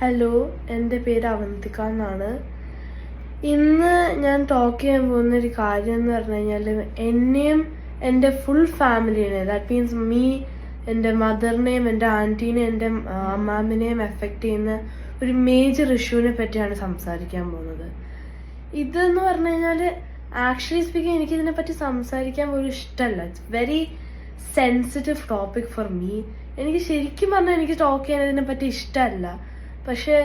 Hello, എൻ്റെ പേര് അവന്തിക എന്നാണ്. ഇന്ന് ഞാൻ ടോക്ക് ചെയ്യാൻ പോകുന്ന ഒരു കാര്യം എന്ന് പറഞ്ഞു കഴിഞ്ഞാൽ എന്നെയും എൻ്റെ ഫുൾ ഫാമിലിനെ, ദാറ്റ് മീൻസ് മീ, എൻ്റെ മദറിനെയും എൻ്റെ ആൻറ്റീനെയും എൻ്റെ അമ്മാമ്മനെയും എഫക്റ്റ് ചെയ്യുന്ന ഒരു മേജർ ഇഷ്യൂവിനെ പറ്റിയാണ് സംസാരിക്കാൻ പോകുന്നത്. ഇതെന്ന് പറഞ്ഞു കഴിഞ്ഞാൽ ആക്ച്വലി സ്പീക്കിംഗ് എനിക്കിതിനെപ്പറ്റി സംസാരിക്കാൻ പോലും ഇഷ്ടമല്ല. It's very sensitive topic for me. എനിക്ക് ശരിക്കും പറഞ്ഞാൽ എനിക്ക് ടോക്ക് ചെയ്യാൻ ഇതിനെപ്പറ്റി ഇഷ്ടമല്ല. പക്ഷെ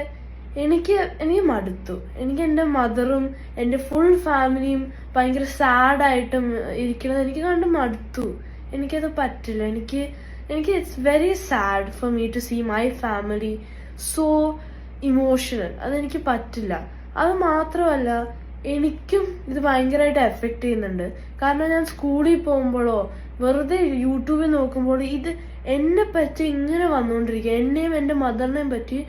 എനിക്ക് മടുത്തു. എനിക്ക് എൻ്റെ മദറും എൻ്റെ ഫുൾ ഫാമിലിയും ഭയങ്കര സാഡായിട്ടും ഇരിക്കുന്നത് എനിക്ക് കണ്ട് മടുത്തു. എനിക്കത് പറ്റില്ല. എനിക്ക് it's very sad for me to see my family so emotional. അതെനിക്ക് പറ്റില്ല. അത് മാത്രമല്ല, എനിക്കും ഇത് ഭയങ്കരമായിട്ട് എഫക്റ്റ് ചെയ്യുന്നുണ്ട്. കാരണം ഞാൻ സ്കൂളിൽ പോകുമ്പോഴോ വെറുതെ യൂട്യൂബിൽ നോക്കുമ്പോഴോ ഇത് എന്നെ പറ്റി ഇങ്ങനെ വന്നുകൊണ്ടിരിക്കുക. എന്നെയും എൻ്റെ മദറിനെയും പറ്റി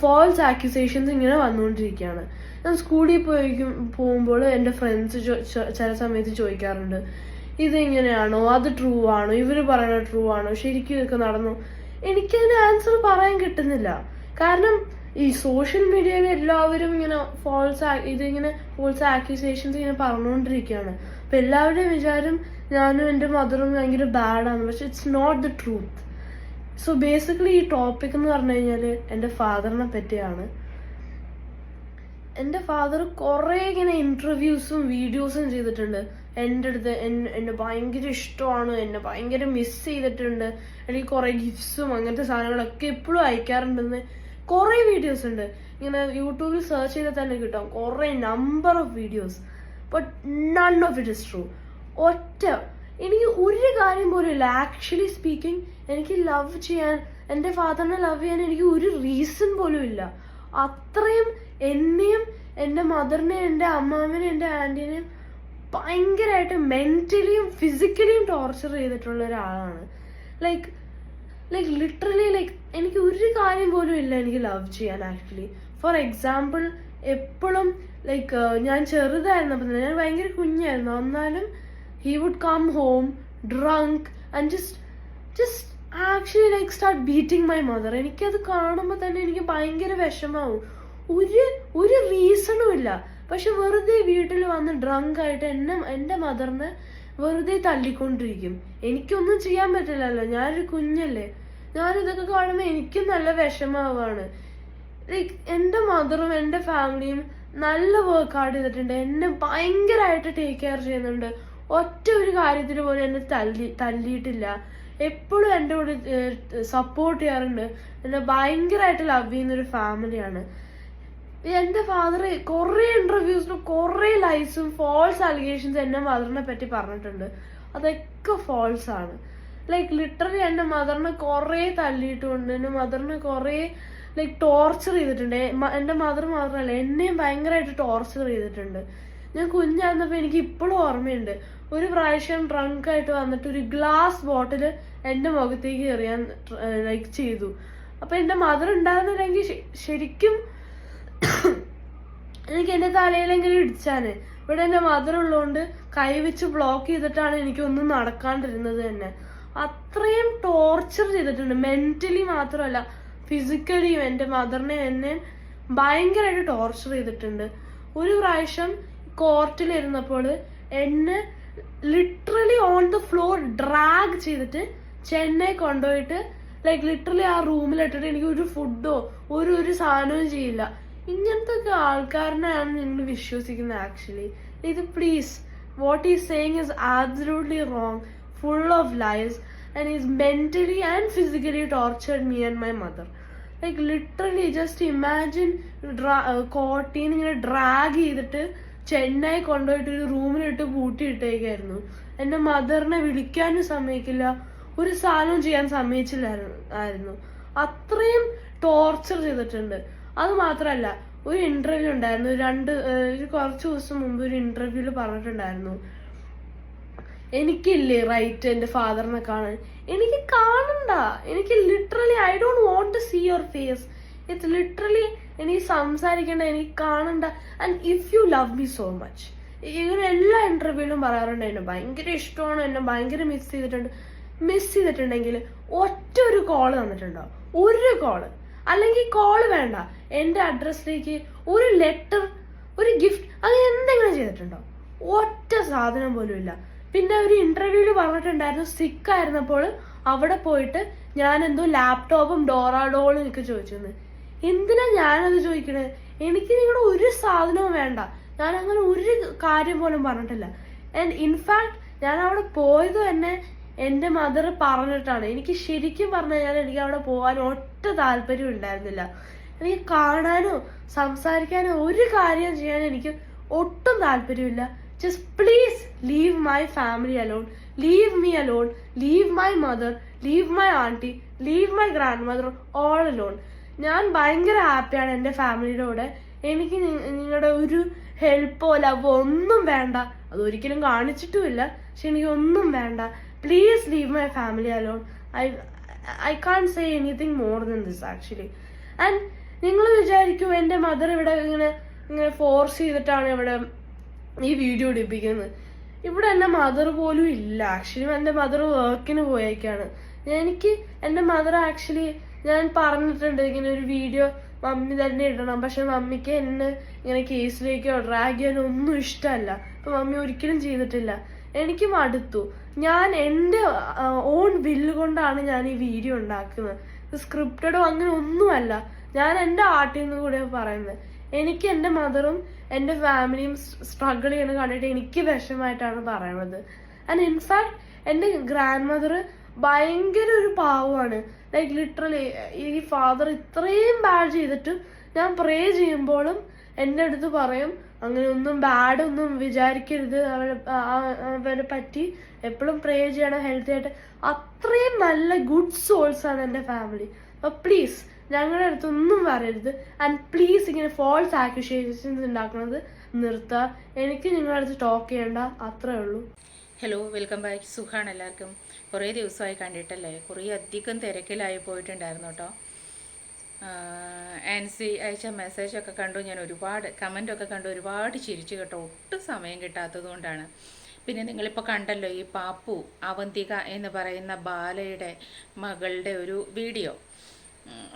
ഫോൾസ് ആക്യുസേഷൻസ് ഇങ്ങനെ വന്നുകൊണ്ടിരിക്കുകയാണ്. ഞാൻ സ്കൂളിൽ പോകുമ്പോൾ എൻ്റെ ഫ്രണ്ട്സ് ചില സമയത്ത് ചോദിക്കാറുണ്ട്, ഇതെങ്ങനെയാണോ, അത് ട്രൂ ആണോ, ഇവർ പറയുന്നത് ട്രൂ ആണോ, ശരിക്കും ഇതൊക്കെ നടന്നു. എനിക്കതിന് ആൻസർ പറയാൻ കിട്ടുന്നില്ല. കാരണം ഈ സോഷ്യൽ മീഡിയയിൽ എല്ലാവരും ഇങ്ങനെ ഫോൾസ് ആക്യുസേഷൻസ് ഇങ്ങനെ പറഞ്ഞുകൊണ്ടിരിക്കുകയാണ്. അപ്പൊ എല്ലാവരുടെയും വിചാരം ഞാനും എൻ്റെ മദറും ഭയങ്കര ബാഡാണ്. പക്ഷെ it's not the truth. So basically ഈ ടോപ്പിക് എന്ന് പറഞ്ഞു കഴിഞ്ഞാൽ എൻ്റെ ഫാദറിനെ പറ്റിയാണ്. എൻ്റെ ഫാദർ കുറേ ഇങ്ങനെ ഇന്റർവ്യൂസും വീഡിയോസും ചെയ്തിട്ടുണ്ട്. എൻ്റെ അടുത്ത് എന്നെ ഭയങ്കര ഇഷ്ടമാണ്, എന്നെ ഭയങ്കര മിസ് ചെയ്തിട്ടുണ്ട്, എനിക്ക് കുറേ ഗിഫ്റ്റ്സും അങ്ങനത്തെ സാധനങ്ങളൊക്കെ എപ്പോഴും അയക്കാറുണ്ടെന്ന് കുറേ വീഡിയോസ് ഉണ്ട്. ഇങ്ങനെ യൂട്യൂബിൽ സെർച്ച് ചെയ്താൽ തന്നെ കിട്ടും കുറേ number of videos. But none of it is true. എനിക്ക് ഒരു കാര്യം പോലും ഇല്ല. ആക്ച്വലി സ്പീക്കിംഗ് എനിക്ക് ലവ് ചെയ്യാൻ, എൻ്റെ ഫാദറിനെ ലവ് ചെയ്യാൻ എനിക്ക് ഒരു റീസൺ പോലും ഇല്ല. അത്രയും എന്നെയും എൻ്റെ മദറിനെയും എൻ്റെ അമ്മാവിനെയും എൻ്റെ ആൻറ്റീനെയും ഭയങ്കരമായിട്ട് മെന്റലിയും ഫിസിക്കലിയും ടോർച്ചർ ചെയ്തിട്ടുള്ള ഒരാളാണ്. ലൈക്ക് ലിറ്ററലി എനിക്ക് ഒരു കാര്യം പോലും ഇല്ല എനിക്ക് ലവ് ചെയ്യാൻ. ആക്ച്വലി ഫോർ എക്സാമ്പിൾ, എപ്പോഴും ഞാൻ ചെറുതായിരുന്നപ്പോൾ, ഞാൻ ഭയങ്കര കുഞ്ഞായിരുന്നു, എന്നാലും he would come home drunk and just actually start beating my mother. എനിക്കത് കാണുമ്പോൾ തന്നെ എനിക്ക് ഭയങ്കര വിഷമാവും. ഒരു റീസണും ഇല്ല. പക്ഷെ വെറുതെ വീട്ടിൽ വന്ന് ഡ്രങ്ക് ആയിട്ട് എൻ്റെ മദറിനെ വെറുതെ തല്ലിക്കൊണ്ടിരിക്കും. എനിക്കൊന്നും ചെയ്യാൻ പറ്റില്ലല്ലോ, ഞാനൊരു കുഞ്ഞല്ലേ. ഞാനിതൊക്കെ കാണുമ്പോൾ എനിക്കും നല്ല വിഷമാവാണ്. എൻ്റെ മദറും എൻ്റെ ഫാമിലിയും നല്ല വർക്ക് ഹാർഡ് ചെയ്തിട്ടുണ്ട്. എന്നെ ഭയങ്കരമായിട്ട് ടേക്ക് കെയർ ചെയ്യുന്നുണ്ട്. ഒറ്റ ഒരു കാര്യത്തിൽ പോലും എന്നെ തല്ലിയിട്ടില്ല. എപ്പോഴും എൻ്റെ കൂടെ സപ്പോർട്ട് ചെയ്യാറുണ്ട്. എന്നെ ഭയങ്കരമായിട്ട് ലവ് ചെയ്യുന്നൊരു ഫാമിലിയാണ്. എൻ്റെ ഫാദർ കുറേ ഇന്റർവ്യൂസിലും കുറേ ലൈസും ഫോൾസ് അലിഗേഷൻസ് എൻ്റെ മദറിനെ പറ്റി പറഞ്ഞിട്ടുണ്ട്. അതൊക്കെ ഫോൾസ് ആണ്. ലിറ്ററലി എൻ്റെ മദറിനെ കുറേ തല്ലിയിട്ടുണ്ട്. എൻ്റെ മദറിനെ കുറേ ടോർച്ചർ ചെയ്തിട്ടുണ്ട്. എൻ്റെ മദർ മാത്രമല്ല, എന്നെയും ഭയങ്കരമായിട്ട് ടോർച്ചർ ചെയ്തിട്ടുണ്ട്. ഞാൻ കുഞ്ഞായിരുന്നപ്പോൾ എനിക്ക് ഇപ്പോഴും ഓർമ്മയുണ്ട്, ഒരു പ്രാവശ്യം ഡ്രങ്ക് ആയിട്ട് വന്നിട്ട് ഒരു ഗ്ലാസ് ബോട്ടില് എൻ്റെ മുഖത്തേക്ക് എറിയാൻ ചെയ്തു. അപ്പൊ എൻ്റെ മദർ ഉണ്ടായിരുന്നില്ലെങ്കിൽ ശരിക്കും എനിക്ക് എൻ്റെ തലയിലെങ്കിലും ഇടിച്ചാന്. ഇവിടെ എൻ്റെ മദർ ഉള്ളതുകൊണ്ട് കൈവച്ച് ബ്ലോക്ക് ചെയ്തിട്ടാണ് എനിക്കൊന്നും നടക്കാണ്ടിരുന്നത് തന്നെ. അത്രയും ടോർച്ചർ ചെയ്തിട്ടുണ്ട്. മെന്റലി മാത്രമല്ല, ഫിസിക്കലിയും എൻ്റെ മദറിനെ എന്നെ ഭയങ്കരമായിട്ട് ടോർച്ചർ ചെയ്തിട്ടുണ്ട്. ഒരു പ്രാവശ്യം കോർട്ടിലിരുന്നപ്പോൾ എന്നെ literally on the floor drag ചെയ്തിട്ട് ചെന്നൈ കൊണ്ടുപോയിട്ട് ലിറ്ററലി ആ റൂമിലിട്ടിട്ട് എനിക്ക് ഒരു ഫുഡോ ഒരു സാധനവും ചെയ്യില്ല. ഇങ്ങനത്തെ ഒക്കെ ആൾക്കാരനെയാണ് നിങ്ങൾ വിശ്വസിക്കുന്നത്. ആക്ച്വലി ഇത് please, what is saying is absolutely wrong, full of lies, and is mentally and physically tortured me and my mother. Literally just imagine, കോട്ടീന്ന് ഇങ്ങനെ ഡ്രാഗ് ചെയ്തിട്ട് ചെന്നൈ കൊണ്ടുപോയിട്ട് ഒരു റൂമിലിട്ട് പൂട്ടിയിട്ടേക്കായിരുന്നു. എൻ്റെ മദറിനെ വിളിക്കാനും സമ്മതിക്കില്ല, ഒരു സാധനവും ചെയ്യാൻ സമ്മതിച്ചില്ലായിരുന്നു. അത്രയും ടോർച്ചർ ചെയ്തിട്ടുണ്ട്. അത് മാത്രമല്ല, ഒരു ഇന്റർവ്യൂ ഉണ്ടായിരുന്നു, കുറച്ച് ദിവസം മുമ്പ് ഒരു ഇന്റർവ്യൂല് പറഞ്ഞിട്ടുണ്ടായിരുന്നു, എനിക്കില്ലേ റൈറ്റ് എൻ്റെ ഫാദറിനെ കാണാൻ. എനിക്ക് കാണണ്ട. എനിക്ക് literally I don't want to see your face. It's literally എനിക്ക് സംസാരിക്കണ്ട, എനിക്ക് കാണണ്ട. And if you love me so much, ഇങ്ങനെ എല്ലാ ഇന്റർവ്യൂവിലും പറയാറുണ്ട് എന്നെ ഭയങ്കര ഇഷ്ടമാണ്, എന്നെ ഭയങ്കര മിസ് ചെയ്തിട്ടുണ്ടെങ്കിൽ ഒറ്റ ഒരു കോള് തന്നിട്ടുണ്ടാവും. ഒരു കോള്. അല്ലെങ്കിൽ കോള് വേണ്ട, എൻ്റെ അഡ്രസ്സിലേക്ക് ഒരു ലെറ്റർ, ഒരു ഗിഫ്റ്റ് അങ്ങനെ എന്തെങ്കിലും ചെയ്തിട്ടുണ്ടോ? ഒറ്റ സാധനം പോലും ഇല്ല. പിന്നെ ഒരു ഇന്റർവ്യൂവിൽ പറഞ്ഞിട്ടുണ്ടായിരുന്നു സിക്കായിരുന്നപ്പോൾ അവിടെ പോയിട്ട് ഞാൻ എന്തോ ലാപ്ടോപ്പും ഡോറാഡോളും ഒക്കെ ചോദിച്ചെന്ന്. എന്തിനാ ഞാനത് ചോദിക്കണേ? എനിക്ക് നിങ്ങളുടെ ഒരു സാധനവും വേണ്ട. ഞാൻ അങ്ങനെ ഒരു കാര്യം പോലും പറഞ്ഞിട്ടില്ല. ആൻഡ് ഇൻഫാക്ട് ഞാൻ അവിടെ പോയത് തന്നെ എൻ്റെ മദർ പറഞ്ഞിട്ടാണ്. എനിക്ക് ശരിക്കും പറഞ്ഞു കഴിഞ്ഞാൽ എനിക്ക് അവിടെ പോകാൻ ഒറ്റ താല്പര്യം ഉണ്ടായിരുന്നില്ല. എനിക്ക് കാണാനോ സംസാരിക്കാനോ ഒരു കാര്യം ചെയ്യാനോ എനിക്ക് ഒട്ടും താല്പര്യമില്ല. Just please leave my family alone, leave me alone, leave my mother, leave my anti, leave my grand mother all alone. ഞാൻ ഭയങ്കര ഹാപ്പിയാണ് എൻ്റെ ഫാമിലിയുടെ കൂടെ. എനിക്ക് നിങ്ങളുടെ ഒരു ഹെൽപ്പോ ലവോ ഒന്നും വേണ്ട. അതൊരിക്കലും കാണിച്ചിട്ടുമില്ല. പക്ഷെ എനിക്ക് ഒന്നും വേണ്ട. Please leave my family alone. I can't say anything more than this actually. And നിങ്ങൾ വിചാരിക്കും എൻ്റെ മദർ ഇവിടെ ഇങ്ങനെ ഫോഴ്സ് ചെയ്തിട്ടാണ് ഇവിടെ ഈ വീഡിയോ ഇടിപ്പിക്കുന്നത്. ഇവിടെ എൻ്റെ മദർ പോലും ഇല്ല. ആക്ച്വലി എൻ്റെ മദർ വർക്കിന് പോയേക്കാണ്. എനിക്ക് എൻ്റെ മദർ ആക്ച്വലി ഞാൻ പറഞ്ഞിട്ടുണ്ട് ഇങ്ങനെ ഒരു വീഡിയോ മമ്മി തന്നെ ഇടണം, പക്ഷെ മമ്മിക്ക് എന്നെ ഇങ്ങനെ കേസിലേക്കോ ഡ്രാഗ് ചെയ്യാനോ ഒന്നും ഇഷ്ടമല്ല. അപ്പൊ മമ്മി ഒരിക്കലും ചെയ്തിട്ടില്ല. എനിക്ക് മടുത്തു. ഞാൻ എൻ്റെ ഓൺ വില്ല് കൊണ്ടാണ് ഞാൻ ഈ വീഡിയോ ഉണ്ടാക്കുന്നത്. സ്ക്രിപ്റ്റഡോ അങ്ങനെ ഒന്നുമല്ല. ഞാൻ എൻ്റെ ആർട്ടിൽ നിന്ന് കൂടെ പറയുന്നത്. എനിക്ക് എൻ്റെ മദറും എൻ്റെ ഫാമിലിയും സ്ട്രഗിൾ ചെയ്യുന്ന കണ്ടിട്ട് എനിക്ക് വിഷമമായിട്ടാണ് പറയണത്. ആൻഡ് ഇൻഫാക്ട് എൻ്റെ ഗ്രാൻഡ് മദർ ഭയങ്കര ഒരു പാവമാണ്. ലൈക്ക് ലിറ്ററലി ഈ ഫാദർ ഇത്രയും ബാഡ് ചെയ്തിട്ടും ഞാൻ പ്രേ ചെയ്യുമ്പോഴും എൻ്റെ അടുത്ത് പറയും അങ്ങനെ ഒന്നും ബാഡ് ഒന്നും വിചാരിക്കരുത്, അവരെ പറ്റി എപ്പോഴും പ്രേ ചെയ്യണം ഹെൽത്തി ആയിട്ട്. അത്രയും നല്ല ഗുഡ് സോൾസ് ആണ് എൻ്റെ ഫാമിലി. അപ്പൊ പ്ലീസ് ഞങ്ങളുടെ അടുത്തൊന്നും പറയരുത്. ആൻഡ് പ്ലീസ് ഇങ്ങനെ ഫോൾസ് ആക്യൂസേഷൻസ് ഉണ്ടാക്കുന്നത് നിർത്തുക. എനിക്ക് നിങ്ങളുടെ അടുത്ത് ടോക്ക് ചെയ്യണ്ട, അത്രേ ഉള്ളൂ. Hello, welcome back. സുഖമാണ് എല്ലാവർക്കും? കുറേ ദിവസമായി കണ്ടിട്ടല്ലേ? കുറേ അധികം തിരക്കിലായി പോയിട്ടുണ്ടായിരുന്നു കേട്ടോ. ആൻസി അയച്ച മെസ്സേജൊക്കെ കണ്ടു, ഞാൻ ഒരുപാട് കമൻറ്റൊക്കെ കണ്ടു, ഒരുപാട് ചിരിച്ചു കേട്ടോ. ഒട്ടും സമയം കിട്ടാത്തത് കൊണ്ടാണ്. പിന്നെ നിങ്ങളിപ്പോൾ കണ്ടല്ലോ ഈ പാപ്പു അവന്തിക എന്ന് പറയുന്ന ബാലയുടെ മകളുടെ ഒരു വീഡിയോ.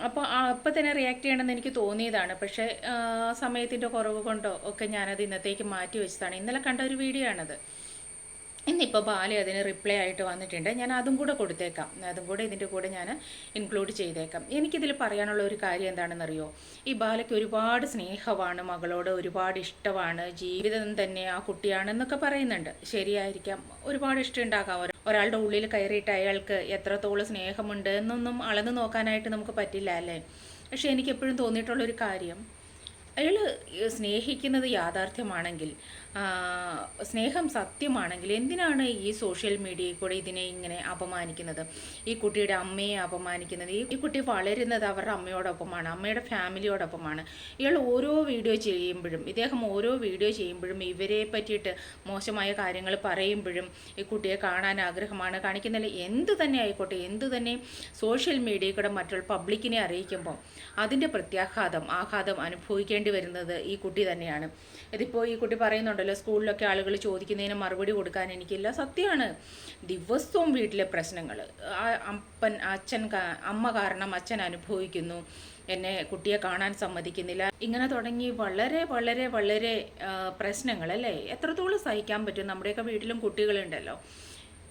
അപ്പോൾ അപ്പം തന്നെ റിയാക്ട് ചെയ്യണമെന്ന് എനിക്ക് തോന്നിയതാണ്. പക്ഷേ സമയത്തിൻ്റെ കുറവ് കൊണ്ടോ ഒക്കെ ഞാനത് ഇന്നത്തേക്ക് മാറ്റി വെച്ചതാണ്. ഇന്നലെ കണ്ട ഒരു വീഡിയോ ആണത്. ഇന്നിപ്പോൾ ബാല അതിന് റിപ്ലൈ ആയിട്ട് വന്നിട്ടുണ്ട്. ഞാൻ അതും കൂടെ കൊടുത്തേക്കാം, അതും കൂടെ ഇതിൻ്റെ കൂടെ ഞാൻ ഇൻക്ലൂഡ് ചെയ്തേക്കാം. എനിക്കിതിൽ പറയാനുള്ള ഒരു കാര്യം എന്താണെന്നറിയോ? ഈ ബാലയ്ക്ക് ഒരുപാട് സ്നേഹമാണ്, മകളോട് ഒരുപാട് ഇഷ്ടമാണ്, ജീവിതം തന്നെ ആ കുട്ടിയാണെന്നൊക്കെ പറയുന്നുണ്ട്. ശരിയായിരിക്കാം, ഒരുപാട് ഇഷ്ടം ഉണ്ടാകാം. ഒരാളുടെ ഉള്ളിൽ കയറിയിട്ട് അയാൾക്ക് എത്രത്തോളം സ്നേഹമുണ്ട് എന്നൊന്നും അളന്ന് നോക്കാനായിട്ട് നമുക്ക് പറ്റില്ല അല്ലേ? പക്ഷെ എനിക്ക് എപ്പോഴും തോന്നിയിട്ടുള്ളൊരു കാര്യം, അയാൾ സ്നേഹിക്കുന്നത് യാഥാർത്ഥ്യമാണെങ്കിൽ, സ്നേഹം സത്യമാണെങ്കിൽ എന്തിനാണ് ഈ സോഷ്യൽ മീഡിയയിൽ കൂടെ ഇതിനെ ഇങ്ങനെ അപമാനിക്കുന്നത്? ഈ കുട്ടിയുടെ അമ്മയെ അപമാനിക്കുന്നത്. ഈ കുട്ടി വളരുന്നത് അവരുടെ അമ്മയോടൊപ്പമാണ്, അമ്മയുടെ ഫാമിലിയോടൊപ്പമാണ്. ഇയാൾ ഓരോ വീഡിയോ ചെയ്യുമ്പോഴും ഇവരെ പറ്റിയിട്ട് മോശമായ കാര്യങ്ങൾ പറയുമ്പോഴും ഈ കുട്ടിയെ കാണാൻ ആഗ്രഹമാണ് കാണിക്കുന്നില്ല. എന്ത് തന്നെ ആയിക്കോട്ടെ, എന്ത് തന്നെ സോഷ്യൽ മീഡിയയിൽ കൂടെ മറ്റുള്ള പബ്ലിക്കിനെ അറിയിക്കുമ്പോൾ അതിൻ്റെ ആഘാതം അനുഭവിക്കേണ്ടി വരുന്നത് ഈ കുട്ടി തന്നെയാണ്. ഇതിപ്പോൾ ഈ കുട്ടി പറയുന്നുണ്ടല്ലോ, സ്കൂളിലൊക്കെ ആളുകൾ ചോദിക്കുന്നതിന് മറുപടി കൊടുക്കാൻ എനിക്കില്ല. സത്യമാണ്, ദിവസവും വീട്ടിലെ പ്രശ്നങ്ങൾ. അമ്മ കാരണം അച്ഛൻ അനുഭവിക്കുന്നു, എന്നെ കുട്ടിയെ കാണാൻ സമ്മതിക്കുന്നില്ല, ഇങ്ങനെ തുടങ്ങി വളരെ വളരെ വളരെ പ്രശ്നങ്ങൾ അല്ലേ? എത്രത്തോളം സഹിക്കാൻ പറ്റും? നമ്മുടെയൊക്കെ വീട്ടിലും കുട്ടികളുണ്ടല്ലോ.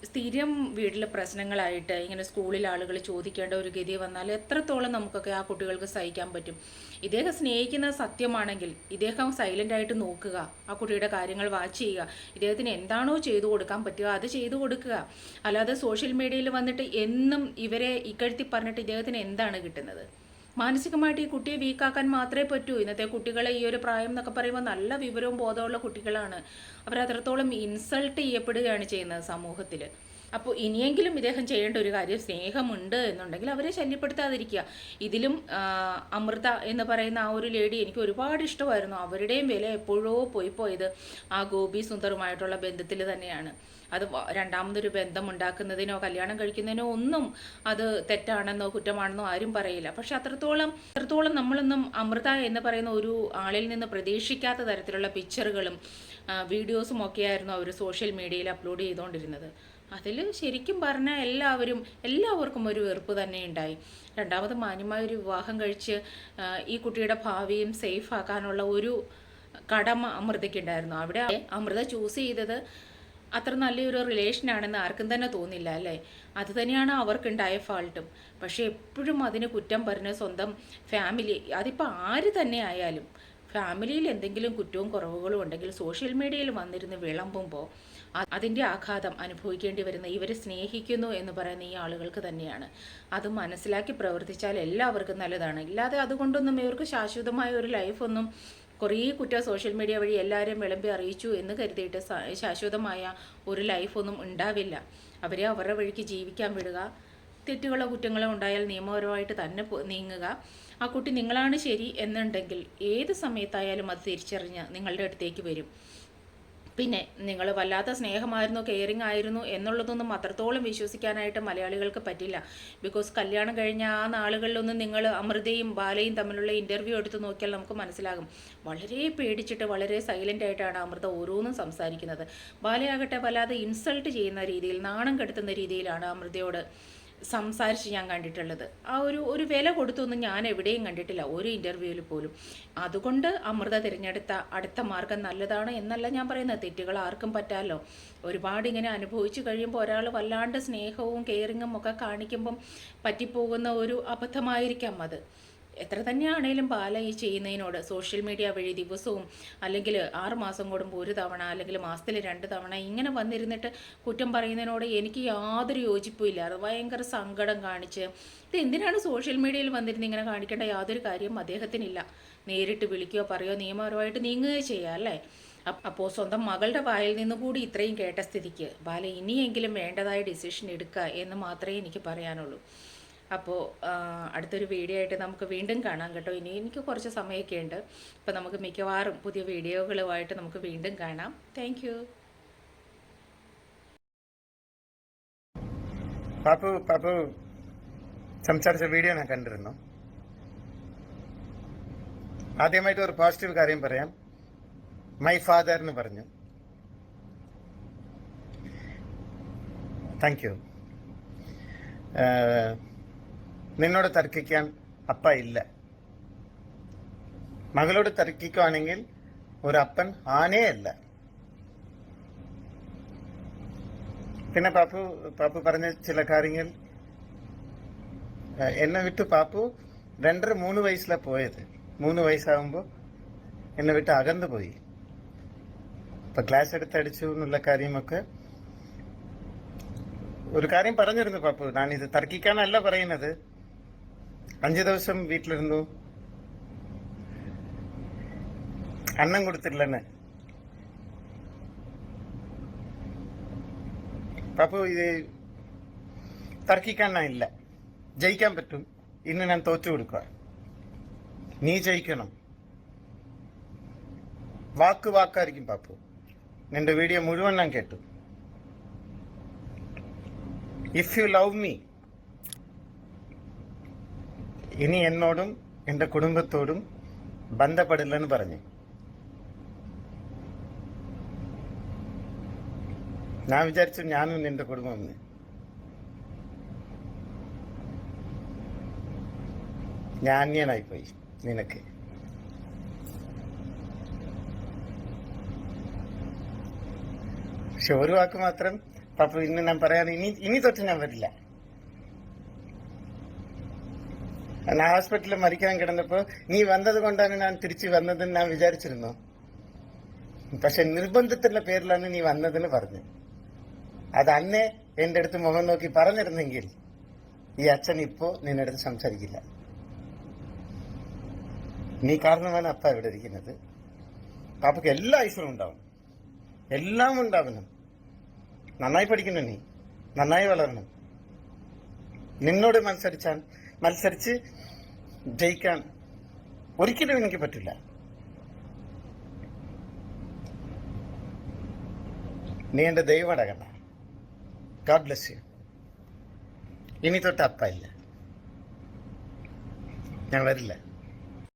സ്ഥിരം വീട്ടിൽ പ്രശ്നങ്ങളായിട്ട് ഇങ്ങനെ സ്കൂളിൽ ആളുകൾ ചോദിക്കേണ്ട ഒരു ഗതി വന്നാൽ എത്രത്തോളം നമുക്കൊക്കെ ആ കുട്ടികൾക്ക് സഹിക്കാൻ പറ്റും? ഇദ്ദേഹം സ്നേഹിക്കുന്നത് സത്യമാണെങ്കിൽ ഇദ്ദേഹം സൈലൻ്റായിട്ട് നോക്കുക, ആ കുട്ടിയുടെ കാര്യങ്ങൾ വാച്ച് ചെയ്യുക, ഇദ്ദേഹത്തിന് എന്താണോ ചെയ്തു കൊടുക്കാൻ പറ്റുക അത് ചെയ്തു കൊടുക്കുക. അല്ലാതെ സോഷ്യൽ മീഡിയയിൽ വന്നിട്ട് എന്നും ഇവരെ ഇക്കഴ്ത്തി പറഞ്ഞിട്ട് ഇദ്ദേഹത്തിന് എന്താണ് കിട്ടുന്നത്? മാനസികമായിട്ട് ഈ കുട്ടിയെ വീക്കാക്കാൻ മാത്രമേ പറ്റൂ. ഇന്നത്തെ കുട്ടികളെ ഈ ഒരു പ്രായം എന്നൊക്കെ പറയുമ്പോൾ നല്ല വിവരവും ബോധമുള്ള കുട്ടികളാണ്. അവരത്രത്തോളം ഇൻസൾട്ട് ചെയ്യപ്പെടുകയാണ് ചെയ്യുന്നത് സമൂഹത്തിൽ. അപ്പോൾ ഇനിയെങ്കിലും ഇദ്ദേഹം ചെയ്യേണ്ട ഒരു കാര്യം, സ്നേഹമുണ്ട് എന്നുണ്ടെങ്കിൽ അവരെ ശല്യപ്പെടുത്താതിരിക്കുക. ഇതിലും അമൃത എന്ന് പറയുന്ന ആ ഒരു ലേഡി എനിക്ക് ഒരുപാട് ഇഷ്ടമായിരുന്നു. അവരുടെയും വില എപ്പോഴോ പോയത് ആ ഗോപി സുന്ദറുമായിട്ടുള്ള ബന്ധത്തിൽ തന്നെയാണ്. അത് രണ്ടാമതൊരു ബന്ധം ഉണ്ടാക്കുന്നതിനോ കല്യാണം കഴിക്കുന്നതിനോ ഒന്നും അത് തെറ്റാണെന്നോ കുറ്റമാണെന്നോ ആരും പറയില്ല. പക്ഷെ അത്രത്തോളം നമ്മളൊന്നും അമൃത എന്ന് പറയുന്ന ഒരു ആളിൽ നിന്ന് പ്രതീക്ഷിക്കാത്ത തരത്തിലുള്ള പിക്ചറുകളും വീഡിയോസും ഒക്കെയായിരുന്നു അവർ സോഷ്യൽ മീഡിയയിൽ അപ്ലോഡ് ചെയ്തുകൊണ്ടിരുന്നത്. അതിൽ ശരിക്കും പറഞ്ഞാൽ എല്ലാവർക്കും ഒരു വെറുപ്പ് തന്നെ ഉണ്ടായി. രണ്ടാമത് മാന്യമായ ഒരു വിവാഹം കഴിച്ച് ഈ കുട്ടിയുടെ ഭാവിയും സേഫ് ആക്കാനുള്ള ഒരു കടമ അമൃതയ്ക്കുണ്ടായിരുന്നു. അവിടെ അമൃത ചൂസ് ചെയ്തത് അത്ര നല്ലൊരു റിലേഷനാണെന്ന് ആർക്കും തന്നെ തോന്നില്ല അല്ലേ. അത് തന്നെയാണ് അവർക്കുണ്ടായ ഫാൾട്ടും. പക്ഷേ എപ്പോഴും അതിന് കുറ്റം പറഞ്ഞ് സ്വന്തം ഫാമിലി, അതിപ്പോൾ ആര് തന്നെ ആയാലും ഫാമിലിയിൽ എന്തെങ്കിലും കുറ്റവും കുറവുകളും ഉണ്ടെങ്കിൽ സോഷ്യൽ മീഡിയയിൽ വന്നിരുന്ന് വിളമ്പുമ്പോൾ അതിൻ്റെ ആഘാതം അനുഭവിക്കേണ്ടി വരുന്ന ഇവരെ സ്നേഹിക്കുന്നു എന്ന് പറയുന്ന ഈ ആളുകൾക്ക് തന്നെയാണ്. അത് മനസ്സിലാക്കി പ്രവർത്തിച്ചാൽ എല്ലാവർക്കും നല്ലതാണ്. ഇല്ലാതെ അതുകൊണ്ടൊന്നും ഇവർക്ക് ശാശ്വതമായ ഒരു ലൈഫൊന്നും, കുറേ കുറ്റം സോഷ്യൽ മീഡിയ വഴി എല്ലാവരും വിളമ്പി അറിയിച്ചു എന്ന് കരുതിയിട്ട് ശാശ്വതമായ ഒരു ലൈഫൊന്നും ഉണ്ടാവില്ല. അവരെ അവരുടെ വഴിക്ക് ജീവിക്കാൻ വിടുക. തെറ്റുകളോ കുറ്റങ്ങളോ ഉണ്ടായാൽ നിയമപരമായിട്ട് തന്നെ നീങ്ങുക. ആ കുട്ടി നിങ്ങളാണ് ശരി എന്നുണ്ടെങ്കിൽ ഏത് സമയത്തായാലും അത് തിരിച്ചറിഞ്ഞ് നിങ്ങളുടെ അടുത്തേക്ക് വരും. പിന്നെ നിങ്ങൾ വല്ലാത്ത സ്നേഹമായിരുന്നു, കെയറിങ് ആയിരുന്നു എന്നുള്ളതൊന്നും അത്രത്തോളം വിശ്വസിക്കാനായിട്ട് മലയാളികൾക്ക് പറ്റില്ല. ബിക്കോസ് കല്യാണം കഴിഞ്ഞ ആ നാളുകളിലൊന്നും നിങ്ങൾ അമൃതയും ബാലയും തമ്മിലുള്ള ഇൻ്റർവ്യൂ എടുത്ത് നോക്കിയാൽ നമുക്ക് മനസ്സിലാകും. വളരെ പേടിച്ചിട്ട് വളരെ സൈലൻ്റ് ആയിട്ടാണ് അമൃത ഓരോന്നും സംസാരിക്കുന്നത്. ബാലയാകട്ടെ വല്ലാതെ ഇൻസൾട്ട് ചെയ്യുന്ന രീതിയിൽ, നാണം കെടുത്തുന്ന രീതിയിലാണ് അമൃതയോട് സംസാരിച്ച് ഞാൻ കണ്ടിട്ടുള്ളത്. ആ ഒരു വില കൊടുത്തൊന്നും ഞാൻ എവിടെയും കണ്ടിട്ടില്ല, ഒരു ഇൻ്റർവ്യൂവിൽ പോലും. അതുകൊണ്ട് അമൃത തിരഞ്ഞെടുത്ത അടുത്ത മാർഗം നല്ലതാണ് എന്നല്ല ഞാൻ പറയുന്നത്. തെറ്റുകൾ ആർക്കും പറ്റാമല്ലോ. ഒരുപാട് ഇങ്ങനെ അനുഭവിച്ചു കഴിയുമ്പോൾ ഒരാൾ വല്ലാണ്ട് സ്നേഹവും കെയറിങ്ങും ഒക്കെ കാണിക്കുമ്പം പറ്റിപ്പോകുന്ന ഒരു അബദ്ധമായിരിക്കാം അത്. എത്ര തന്നെയാണേലും ബാല ഈ ചെയ്യുന്നതിനോട് സോഷ്യൽ മീഡിയ വഴി ദിവസവും അല്ലെങ്കിൽ 6 മാസം കൂടുമ്പോൾ ഒരു തവണ അല്ലെങ്കിൽ മാസത്തിൽ 2 തവണ ഇങ്ങനെ വന്നിരുന്നിട്ട് കുറ്റം പറയുന്നതിനോട് എനിക്ക് യാതൊരു യോജിപ്പും ഇല്ല. അത് ഭയങ്കര സങ്കടം കാണിച്ച് ഇത് എന്തിനാണ് സോഷ്യൽ മീഡിയയിൽ വന്നിരുന്ന് ഇങ്ങനെ കാണിക്കേണ്ട യാതൊരു കാര്യം അദ്ദേഹത്തിനില്ല. നേരിട്ട് വിളിക്കുകയോ പറയുകയോ നിയമപരമായിട്ട് നീങ്ങുകയോ ചെയ്യാം അല്ലേ. അപ്പോൾ സ്വന്തം മകളുടെ വായിൽ നിന്ന് കൂടി ഇത്രയും കേട്ട സ്ഥിതിക്ക് ബാല ഇനിയെങ്കിലും വേണ്ടതായ ഡിസിഷൻ എടുക്കുക എന്ന് മാത്രമേ എനിക്ക് പറയാനുള്ളൂ. അപ്പോൾ അടുത്തൊരു വീഡിയോ ആയിട്ട് നമുക്ക് വീണ്ടും കാണാം കേട്ടോ. ഇനി എനിക്ക് കുറച്ച് സമയമൊക്കെ ഉണ്ട്. അപ്പോൾ നമുക്ക് മിക്കവാറും പുതിയ വീഡിയോകളുമായിട്ട് നമുക്ക് വീണ്ടും കാണാം. Thank you. പാപ്പു സംസാരിച്ച വീഡിയോ ഞാൻ കണ്ടിരുന്നു. ആദ്യമായിട്ട് ഒരു പോസിറ്റീവ് കാര്യം പറയാം. മൈ ഫാദർ എന്ന് പറഞ്ഞു. Thank you. നിന്നോട് തർക്കിക്കാൻ അപ്പ ഇല്ല. മകളോട് തർക്കിക്കുകയാണെങ്കിൽ ഒരു അപ്പൻ ആനേ അല്ല. പിന്നെ പാപ്പു പറഞ്ഞ ചില കാര്യങ്ങൾ എന്നെ വിട്ട് പാപ്പു 2-3 വയസ്സിലാണ് പോയത്. 3 വയസ്സാകുമ്പോൾ എന്നെ വിട്ട് അകന്നു പോയി. ഇപ്പൊ ക്ലാസ് എടുത്തടിച്ചു എന്നുള്ള കാര്യമൊക്കെ ഒരു കാര്യം പറഞ്ഞിരുന്നു പാപ്പു. ഞാനിത് തർക്കിക്കാനല്ല പറയുന്നത്. 5 ദിവസം വീട്ടിലിരുന്നു, അന്നം കൊടുത്തില്ലെന്ന്. പാപ്പു ഇത് തർക്കിക്കാൻ ഇല്ല. ജയിക്കാൻ പറ്റും. ഇന്ന് ഞാൻ തോറ്റു കൊടുക്കുക. നീ ജയിക്കണം. വാക്കായിരിക്കും പാപ്പു. നിന്റെ വീഡിയോ മുഴുവൻ ഞാൻ കേട്ടു. ഇഫ് യു ലവ് മീ, ഇനി എന്നോടും എൻ്റെ കുടുംബത്തോടും ബന്ധപ്പെടില്ലെന്ന് പറഞ്ഞു. ഞാൻ വിചാരിച്ചു ഞാനും നിന്റെ കുടുംബം ഞാൻ അന്യനായിപ്പോയി നിനക്ക്. പക്ഷെ ഒരു വാക്ക് മാത്രം പാപ്പു ഇന്ന് ഞാൻ പറയാതെ ഇനി തൊട്ട് ഞാൻ വരില്ല. ഞാൻ ഹോസ്പിറ്റലിൽ മരിക്കാൻ കിടന്നപ്പോ നീ വന്നത് കൊണ്ടാണ് ഞാൻ തിരിച്ചു വന്നതെന്ന് ഞാൻ വിചാരിച്ചിരുന്നു. പക്ഷെ നിർബന്ധത്തിന്റെ പേരിലാണ് നീ വന്നതെന്ന് പറഞ്ഞു. അത് അന്നേ എന്റെ അടുത്ത് മുഖം നോക്കി പറഞ്ഞിരുന്നെങ്കിൽ ഈ അച്ഛൻ ഇപ്പോ നിന്റെ അടുത്ത് സംസാരിക്കില്ല. നീ കാരണമാണ് അപ്പ ഇവിടെ ഇരിക്കുന്നത്. പാപ്പയ്ക്ക് എല്ലാ ഐശ്വര്യം ഉണ്ടാവും, എല്ലാം ഉണ്ടാവണം. നന്നായി പഠിക്കണം, നീ നന്നായി വളരണം. നിന്നോട് മത്സരിച്ച് ജയിക്കാൻ ഒരിക്കലും എനിക്ക് പറ്റില്ല. നീ എന്റെ ദൈവടകണ്ട. God bless you. ഇനി തൊട്ട് അപ്പ ഇല്ല, ഞാൻ വരില്ല.